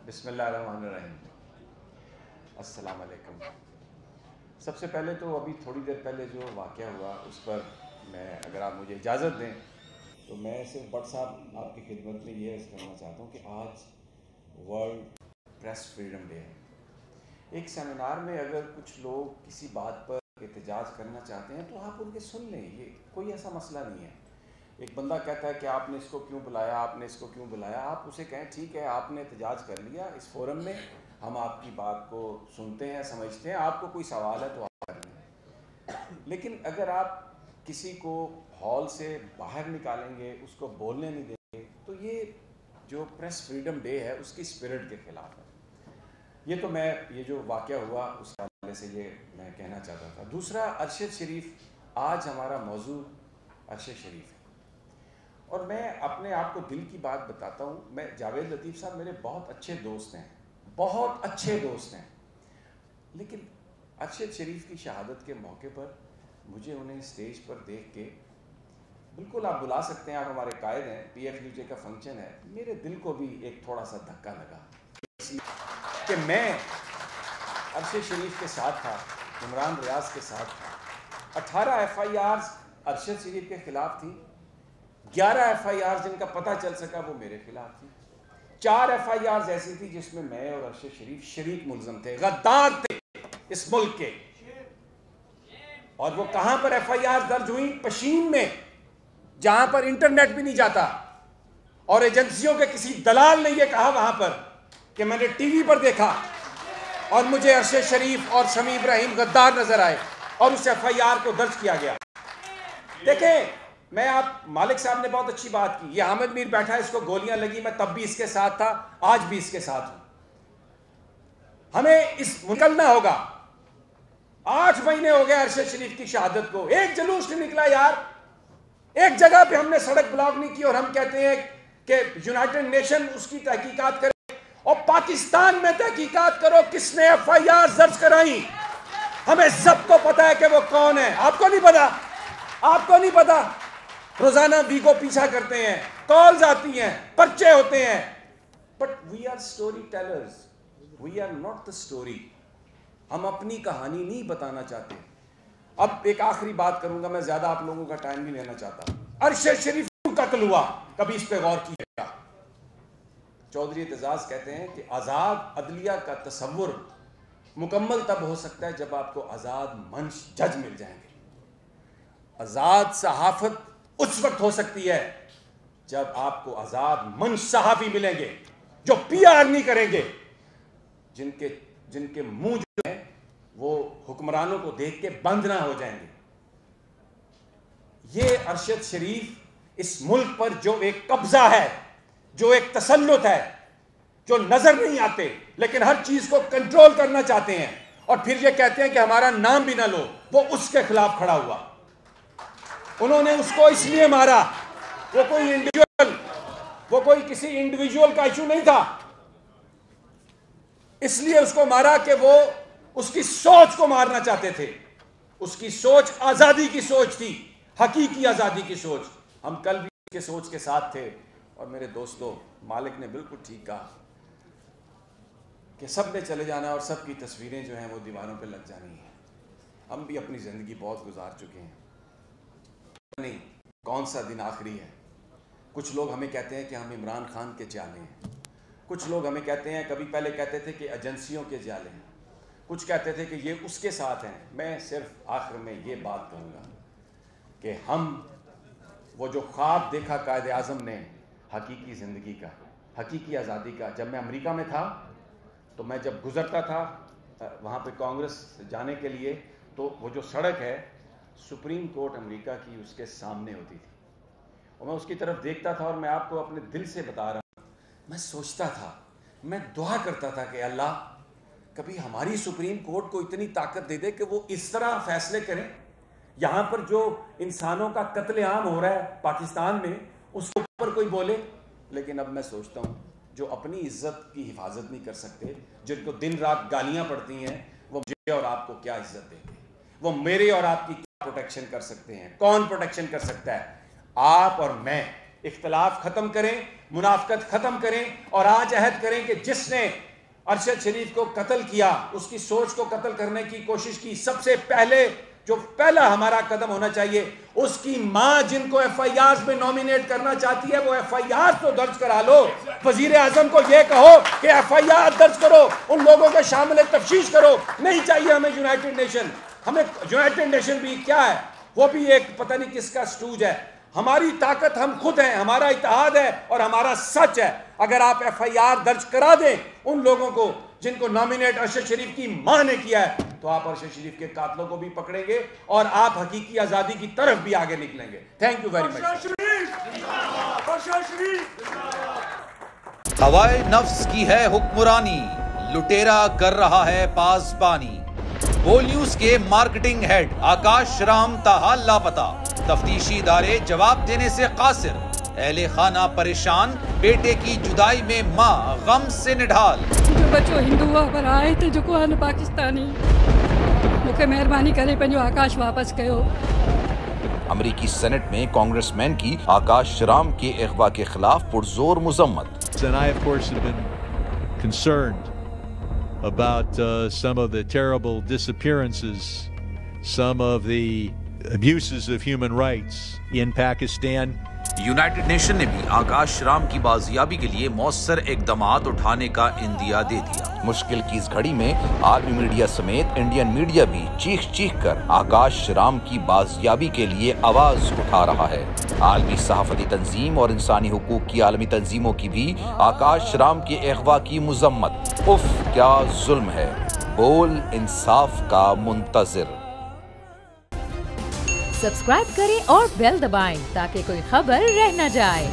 बिस्मिल्लाहिर्रहमानिर्रहीम। अस्सलाम वालेकुम। सबसे पहले तो अभी थोड़ी देर पहले जो वाक़या हुआ उस पर मैं, अगर आप मुझे इजाज़त दें तो मैं सिर्फ बट साहब आपकी खिदमत में ये अर्ज़ करना चाहता हूँ कि आज वर्ल्ड प्रेस फ्रीडम डे है। एक सेमिनार में अगर कुछ लोग किसी बात पर एहतजाज करना चाहते हैं तो आप उनके सुन लें, ये कोई ऐसा मसला नहीं है। एक बंदा कहता है कि आपने इसको क्यों बुलाया, आपने इसको क्यों बुलाया, आप उसे कहें ठीक है आपने एहतजाज कर लिया, इस फोरम में हम आपकी बात को सुनते हैं, समझते हैं, आपको कोई सवाल है तो आप कर लें। लेकिन अगर आप किसी को हॉल से बाहर निकालेंगे, उसको बोलने नहीं देंगे, तो ये जो प्रेस फ्रीडम डे है उसकी स्पिरिट के खिलाफ है। ये तो मैं, ये जो वाक़या हुआ उस हवाले से ये मैं कहना चाहता था। दूसरा, अरशद शरीफ, आज हमारा मौजू अरशद शरीफ है और मैं अपने आप को दिल की बात बताता हूँ। मैं, जावेद लतीफ़ साहब मेरे बहुत अच्छे दोस्त हैं, बहुत अच्छे दोस्त हैं, लेकिन अरशद शरीफ की शहादत के मौके पर मुझे उन्हें स्टेज पर देख के, बिल्कुल आप बुला सकते हैं, आप हमारे कायद हैं, PFUJ का फंक्शन है, मेरे दिल को भी एक थोड़ा सा धक्का लगा कि मैं अरशद शरीफ के साथ था, इमरान रियाज के साथ था। 18 FIRs अरशद शरीफ के खिलाफ थी, 11 FIRs जिनका पता चल सका वो मेरे खिलाफ थी, 4 FIRs ऐसी थी जिसमें मैं और अरशद शरीफ शरीक मुल्ज़म थे, गद्दार थे इस मुल्क के। और वो कहां पर FIR दर्ज हुई? पशीन में, जहां पर इंटरनेट भी नहीं जाता, और एजेंसियों के किसी दलाल ने यह कहा वहां पर कि मैंने टीवी पर देखा और मुझे अरशद शरीफ और शमी इब्राहिम गद्दार नजर आए और उस FIR को दर्ज किया गया। देखें, मैं, आप, मालिक साहब ने बहुत अच्छी बात की, ये हामिद मीर बैठा है, इसको गोलियां लगी, मैं तब भी इसके साथ था, आज भी इसके साथ हूं। हमें इस निकलना होगा। 8 महीने हो गए अरशद शरीफ की शहादत को, एक जुलूस नहीं निकला यार, एक जगह पे हमने सड़क ब्लॉक नहीं की और हम कहते हैं कि यूनाइटेड नेशन उसकी तहकीकात करे, और पाकिस्तान में तहकीकात करो किसने FIR दर्ज कराई, हमें सबको पता है कि वो कौन है। आपको नहीं पता? आपको नहीं पता? रोजाना वीगो पीछा करते हैं, कॉल्स आती हैं, पर्चे होते हैं, but we are storytellers, we are not the story. हम अपनी कहानी नहीं बताना चाहते। अब एक आखिरी बात करूंगा, मैं ज्यादा आप लोगों का टाइम नहीं लेना चाहता। अरशद शरीफ क्यों कत्ल हुआ, कभी इस पे गौर किया? चौधरी एतजाज कहते हैं कि आजाद अदलिया का तसव्वुर मुकम्मल तब हो सकता है जब आपको आजाद मंच जज मिल जाएंगे। आजाद सहाफत उस वक्त हो सकती है जब आपको आजाद मंच सहाफी मिलेंगे जो PR नहीं करेंगे, जिनके मुंह जो है वो हुक्मरानों को देख के बंद ना हो जाएंगे। ये अरशद शरीफ इस मुल्क पर जो एक कब्जा है, जो एक तसल्लुत है, जो नजर नहीं आते लेकिन हर चीज को कंट्रोल करना चाहते हैं, और फिर ये कहते हैं कि हमारा नाम भी ना लो, वो उसके खिलाफ खड़ा हुआ। उन्होंने उसको इसलिए मारा, वो कोई किसी इंडिविजुअल का इशू नहीं था, इसलिए उसको मारा कि वो उसकी सोच को मारना चाहते थे। उसकी सोच आजादी की सोच थी, हकीकी आजादी की सोच। हम कल भी उसके सोच के साथ थे, और मेरे दोस्तों, मालिक ने बिल्कुल ठीक कहा कि सब ने चले जाना और सब की तस्वीरें जो हैं वो दीवारों पे लग जानी है। हम भी अपनी जिंदगी बहुत गुजार चुके हैं, नहीं कौन सा दिन आखिरी है। कुछ लोग हमें कहते हैं कि हम इमरान खान के जाले हैं, कुछ लोग हमें कहते हैं, कभी पहले कहते थे कि एजेंसियों के जाले हैं, कुछ कहते थे कि ये उसके साथ हैं। मैं सिर्फ आखिर में ये बात कहूँगा कि हम वो जो ख्वाब देखा कायदे आज़म ने हकीकी ज़िंदगी का, हकीकी आज़ादी का, जब मैं अमेरिका में था तो मैं जब गुज़रता था वहाँ पे कांग्रेस जाने के लिए, तो वो जो सड़क है सुप्रीम कोर्ट अमेरिका की, उसके सामने होती थी, और मैं उसकी तरफ देखता था, और मैं आपको अपने दिल से बता रहा हूँ, मैं सोचता था, मैं दुआ करता था कि अल्लाह कभी हमारी सुप्रीम कोर्ट को इतनी ताकत दे दे कि वो इस तरह फैसले करें। यहाँ पर जो इंसानों का कत्लेआम हो रहा है पाकिस्तान में, उसके ऊपर कोई बोले। लेकिन अब मैं सोचता हूँ, जो अपनी इज्जत की हिफाजत नहीं कर सकते, जिनको दिन रात गालियाँ पड़ती हैं, वो मुझे और आपको क्या इज्जत देंगे? वो मेरे और आपकी क्या प्रोटेक्शन कर सकते हैं? कौन प्रोटेक्शन कर सकता है? आप और मैं। اختلاف ختم کریں، منافقت ختم کریں، اور آج عہد کریں کہ جس نے ارشد شریف کو قتل کیا، اس کی سوچ کو قتل کرنے کی کوشش کی، سب سے پہلے جو پہلا ہمارا قدم ہونا چاہیے، اس کی ماں جن کو ایف آئی آر میں نومینیٹ کرنا چاہتی ہے وہ ایف آئی آر تو درج کرا لو۔ وزیر اعظم کو یہ کہو کہ ایف آئی آر درج کرو، ان لوگوں کے شامل تفتیش کرو۔ نہیں چاہیے ہمیں یونائٹڈ نیشن، ہمیں یونائٹڈ نیشن بھی کیا ہے، وہ بھی ایک پتہ نہیں کس کا سٹوج ہے۔ ہماری طاقت ہم خود ہیں، ہمارا اتحاد ہے اور ہمارا سچ ہے۔ اگر آپ ایف آئی آر درج کرا دیں ان لوگوں کو جن کو نومینیٹ ارشد شریف کی ماں نے کیا ہے، تو آپ ارشد شریف کے قاتلوں کو بھی پکڑیں گے اور آپ حقیقی آزادی کی طرف بھی آگے نکلیں گے۔ Thank you very much. ہوائے نفس کی ہے حکمرانی، لٹیرا کر رہا ہے پاسبانی۔ بول نیوز کے مارکیٹنگ ہیڈ آکاش رام تاحال لاپتہ، تفتیشی ادارے جواب دینے سے قاصر، اہل خانہ پریشان، بیٹے کی جدائی میں ماں غم سے نڈھال۔ جو بچو ہندو پر آئے تھے جو کو پاکستانی، مجھے مہربانی کرے پنجو آکاش واپس کयो۔ امریکی سینٹ میں کانگریس مین کی آکاش رام کے اغوا کے خلاف پرزور مذمت۔ And I, of course, have been concerned about some of the terrible disappearances, some of the abuses of human rights in Pakistan. United nation نے بھی آکاش رام کی بازیابی کے لیے مؤثر اقدامات اٹھانے کا عندیہ دے دیا۔ مشکل کی اس گھڑی میں عالمی میڈیا سمیت انڈین میڈیا بھی چیخ چیخ کر آکاش رام کی بازیابی کے لیے آواز اٹھا رہا ہے۔ عالمی صحافتی تنظیم اور انسانی حقوق کی عالمی تنظیموں کی بھی آکاش رام کے اغوا کی مذمت۔ اف کیا ظلم ہے، بول انصاف کا منتظر۔ سبسکرائب کریں اور بیل دبائیں تاکہ کوئی خبر رہ نہ جائے۔